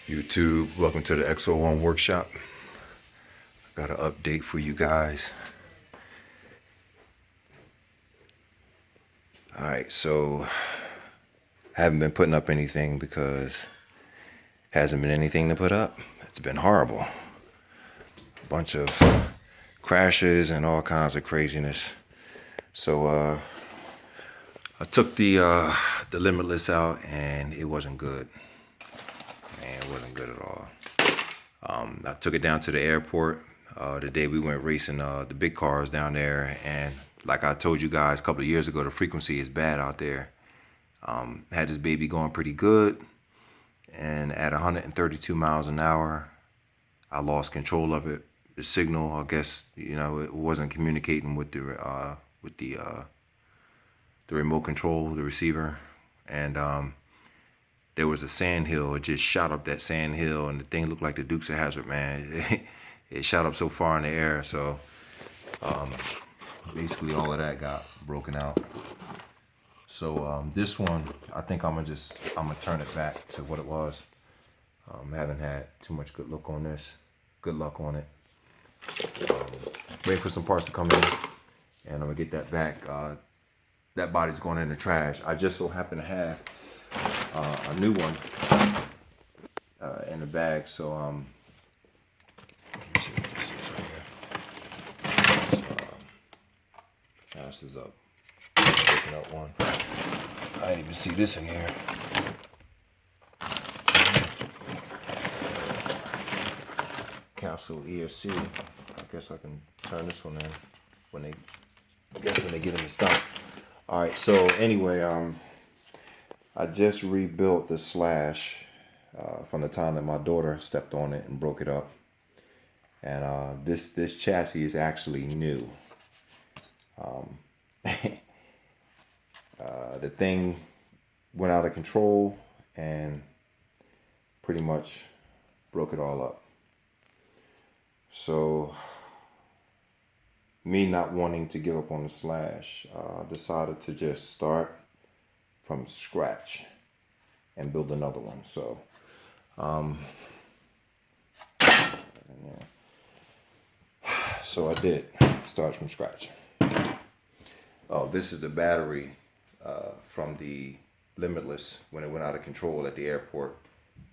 YouTube, welcome to the XO1 workshop. Got an update for you guys. Alright, so haven't been putting up anything because hasn't been anything to put up. It's been horrible. A bunch of crashes and all kinds of craziness. So I took the limitless out and it wasn't good. Man, it wasn't good at all. I took it down to the airport the day we went racing the big cars down there, and like I told you guys a couple of years ago, the frequency is bad out there. Had this baby going pretty good, and at 132 miles an hour, I lost control of it. The signal, I guess, it wasn't communicating with the remote control, the receiver, and there was a sand hill. It just shot up that sand hill, and the thing looked like the Dukes of Hazzard, man. It shot up so far in the air, so basically all of that got broken out. So this one, I think I'm gonna turn it back to what it was. Haven't had too much good luck on this. Good luck on it. Waiting for some parts to come in, and I'm gonna get that back. That body's going in the trash. I just so happen to have a new one in the bag, so let me see what this is right here. This is up. Picking up one. I didn't even see this in here. Capsule ESC. I guess I can turn this one in when they get them to stop. All right. So anyway, I just rebuilt the slash from the time that my daughter stepped on it and broke it up. And this chassis is actually new. The thing went out of control and pretty much broke it all up. So me not wanting to give up on the slash, decided to just start from scratch and build another one. So so I did start from scratch. Oh, this is the battery from the Limitless when it went out of control at the airport,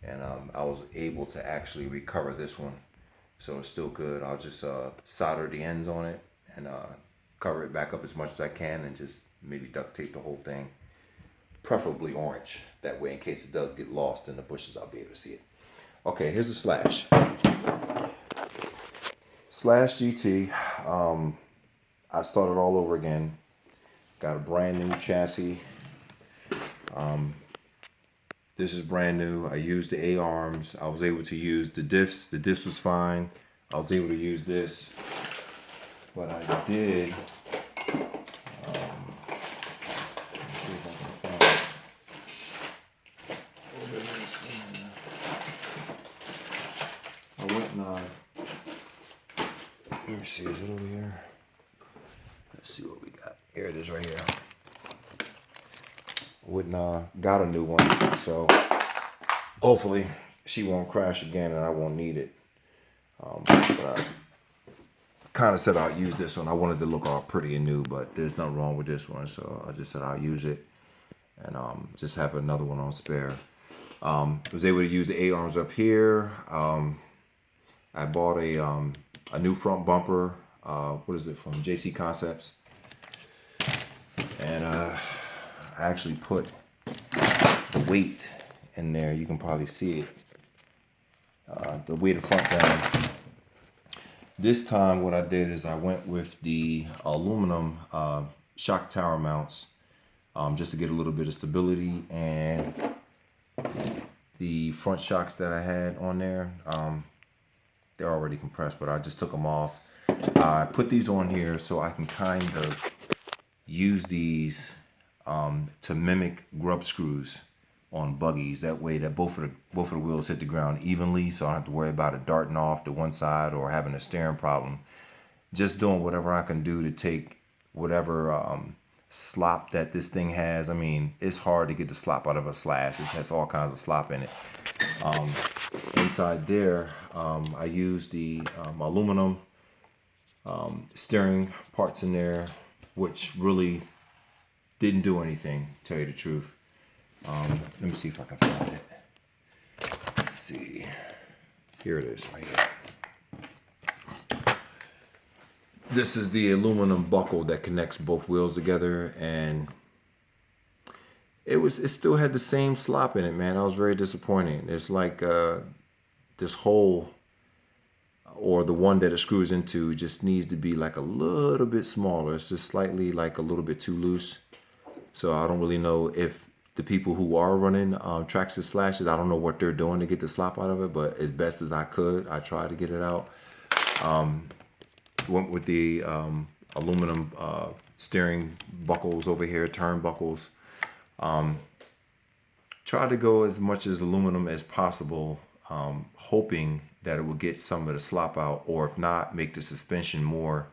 and I was able to actually recover this one, so it's still good. I'll just solder the ends on it and cover it back up as much as I can, and just maybe duct tape the whole thing, preferably orange. That way, in case it does get lost in the bushes, I'll be able to see it. Okay, here's the slash. Slash GT. I started all over again. Got a brand new chassis. This is brand new. I used the A-arms. I was able to use the diffs. The diffs was fine. I was able to use this. But I did. I went and let me see, is it over here? Let's see what we got. Here it is right here. Got a new one, so hopefully she won't crash again and I won't need it. But I kind of said I'll use this one. I wanted to look all pretty and new, but there's nothing wrong with this one, so I just said I'll use it and just have another one on spare. Was able to use the A-arms up here. I bought a new front bumper. What is it, from JC Concepts? And I actually put the weight in there. You can probably see it. The weight of front down. This time what I did is I went with the aluminum shock tower mounts just to get a little bit of stability, and the front shocks that I had on there, they're already compressed, but I just took them off. I put these on here so I can kind of use these to mimic grub screws on buggies. That way that both of the wheels hit the ground evenly, so I don't have to worry about it darting off to one side or having a steering problem. Just doing whatever I can do to take whatever slop that this thing has. I mean, it's hard to get the slop out of a Slash. It has all kinds of slop in it. Inside there, I used the aluminum steering parts in there, which really didn't do anything, to tell you the truth. Let me see if I can find it. Let's see. Here it is right here. This is the aluminum buckle that connects both wheels together, and it still had the same slop in it, man. I was very disappointed. It's like this hole, or the one that it screws into, just needs to be like a little bit smaller. It's just slightly like a little bit too loose. So I don't really know if the people who are running Traxxas Slashes, I don't know what they're doing to get the slop out of it, but as best as I could, I tried to get it out. Went with the aluminum steering buckles over here, turnbuckles. Tried to go as much as aluminum as possible, hoping that it would get some of the slop out, or if not, make the suspension more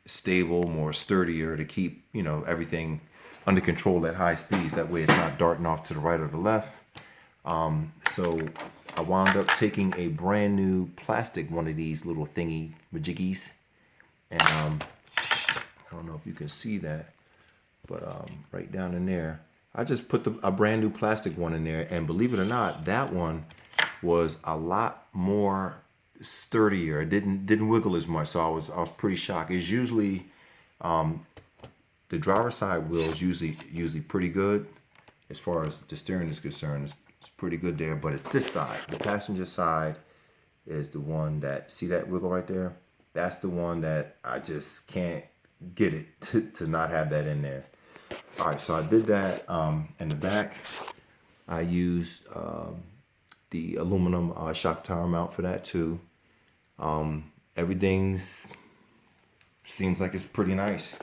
stable, more sturdier, to keep, you know, everything under control at high speeds. That way it's not darting off to the right or the left. So I wound up taking a brand new plastic one of these little thingy majiggies, and I don't know if you can see that, but right down in there, I just put a brand new plastic one in there, and believe it or not, that one was a lot more sturdier. It didn't wiggle as much, so I was pretty shocked. It's usually the driver's side wheel is usually pretty good as far as the steering is concerned. It's pretty good there, but it's this side. The passenger side is the one that, see that wiggle right there? That's the one that I just can't get it to not have that in there. All right, so I did that. In the back, I used the aluminum shock tower mount for that too. Everything's seems like it's pretty nice.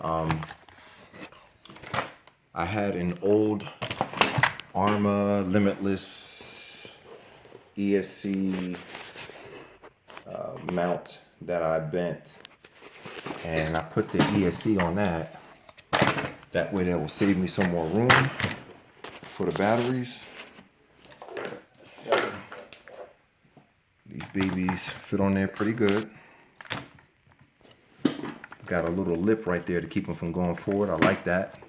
I had an old Arma Limitless ESC mount that I bent, and I put the ESC on that. That way that will save me some more room for the batteries. So, these babies fit on there pretty good. Got a little lip right there to keep them from going forward. I like that.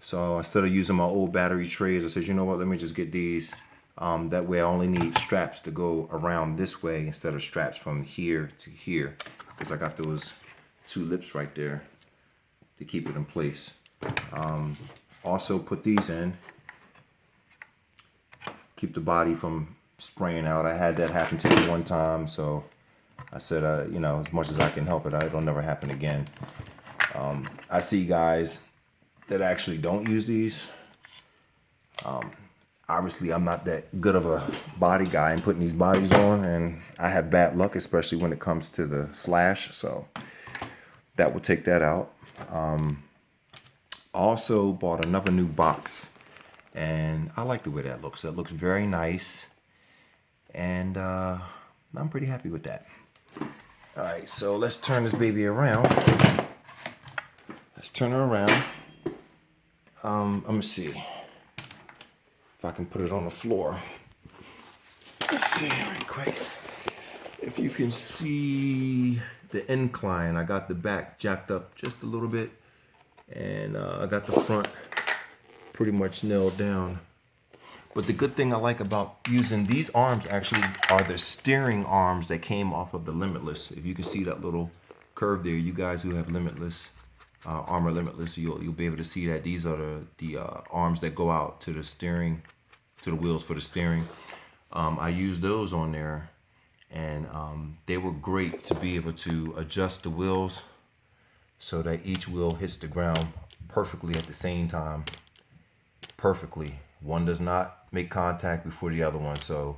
So instead of using my old battery trays, I said, you know what, let me just get these. That way I only need straps to go around this way instead of straps from here to here, because I got those two lips right there to keep it in place. Also put these in, keep the body from spraying out. I had that happen to me one time, so I said, you know, as much as I can help it, it'll never happen again. I see guys that actually don't use these. Obviously, I'm not that good of a body guy in putting these bodies on, and I have bad luck, especially when it comes to the Slash, so that will take that out. Also bought another new box, and I like the way that looks. It looks very nice, and I'm pretty happy with that. All right, so let's turn this baby around. Let's turn her around. Let me see if I can put it on the floor. Let's see right quick. If you can see the incline, I got the back jacked up just a little bit, and I got the front pretty much nailed down. But the good thing I like about using these arms actually are the steering arms that came off of the Limitless. If you can see that little curve there, you guys who have Limitless, Armor Limitless, you'll be able to see that these are the arms that go out to the steering, to the wheels for the steering. I used those on there, and they were great to be able to adjust the wheels so that each wheel hits the ground perfectly at the same time. Perfectly. One does not make contact before the other one, so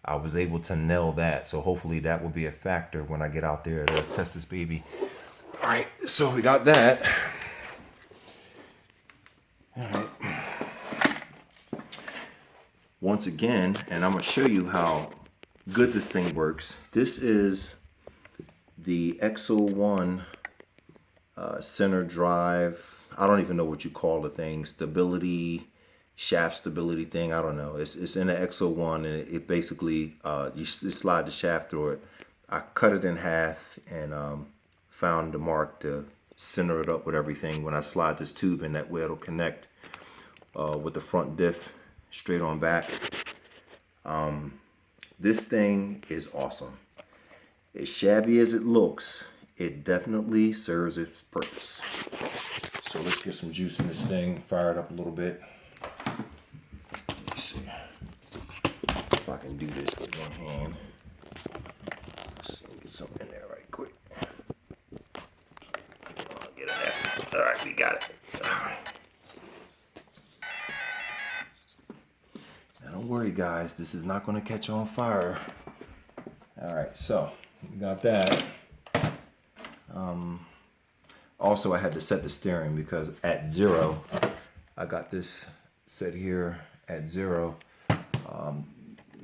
I was able to nail that. So hopefully that will be a factor when I get out there to test this baby. All right, so we got that. All right. Once again, and I'm gonna show you how good this thing works. This is the XO1 center drive. I don't even know what you call the thing. Stability, shaft stability thing. I don't know. It's in the XO1, and it basically you slide the shaft through it. I cut it in half and found the mark to center it up with everything. When I slide this tube in, that way it'll connect with the front diff straight on back. This thing is awesome. As shabby as it looks, it definitely serves its purpose. So let's get some juice in this thing, fire it up a little bit. Let's see if I can do this with one hand. Let's get something in there right quick. Get in there. All right, we got it. All right. Now don't worry, guys. This is not going to catch on fire. All right, so we got that. Also, I had to set the steering because at 0, I got this set here at 0.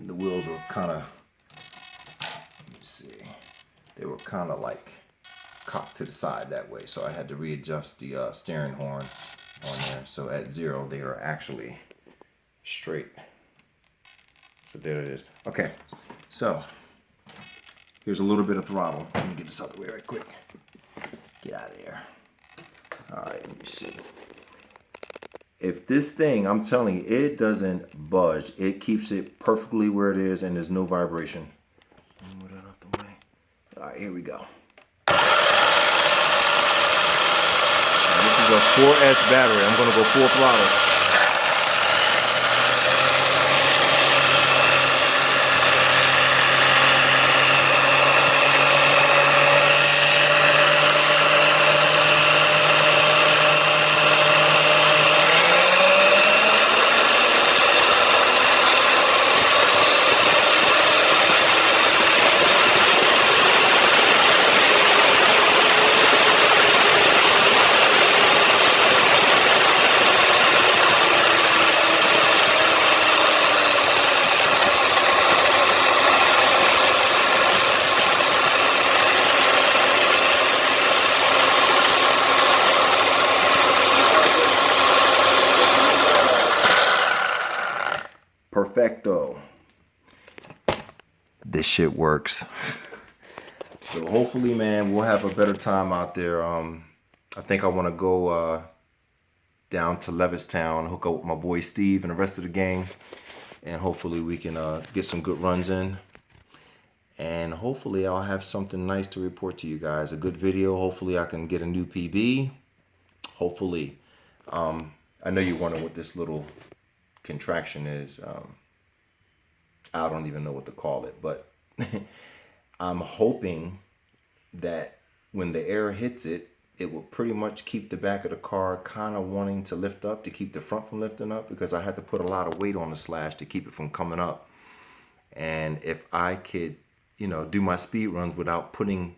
The wheels were kind of, let me see, they were kind of like cocked to the side that way. So I had to readjust the steering horn on there. So at 0, they are actually straight. So there it is. Okay, so here's a little bit of throttle. Let me get this out of the way right quick. Get out of there. All right, let me see. If this thing, I'm telling you, it doesn't budge. It keeps it perfectly where it is and there's no vibration. Move that out the way. All right, here we go. Now, this is a 4S battery. I'm gonna go full throttle. Perfecto. This shit works. So hopefully, man, we'll have a better time out there. I think I want to go down to Levistown, hook up with my boy Steve and the rest of the gang, and hopefully we can get some good runs in. And hopefully I'll have something nice to report to you guys. A good video. Hopefully I can get a new PB. Hopefully. I know you're wondering what this little contraction is. I don't even know what to call it, but I'm hoping that when the air hits it, it will pretty much keep the back of the car kind of wanting to lift up to keep the front from lifting up, because I had to put a lot of weight on the slash to keep it from coming up. And if I could, you know, do my speed runs without putting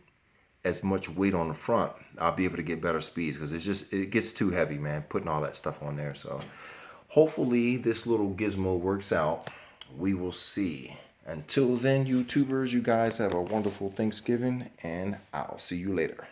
as much weight on the front, I'll be able to get better speeds, because it gets too heavy, man, putting all that stuff on there. So hopefully this little gizmo works out. We will see. Until then, YouTubers, you guys have a wonderful Thanksgiving, and I'll see you later.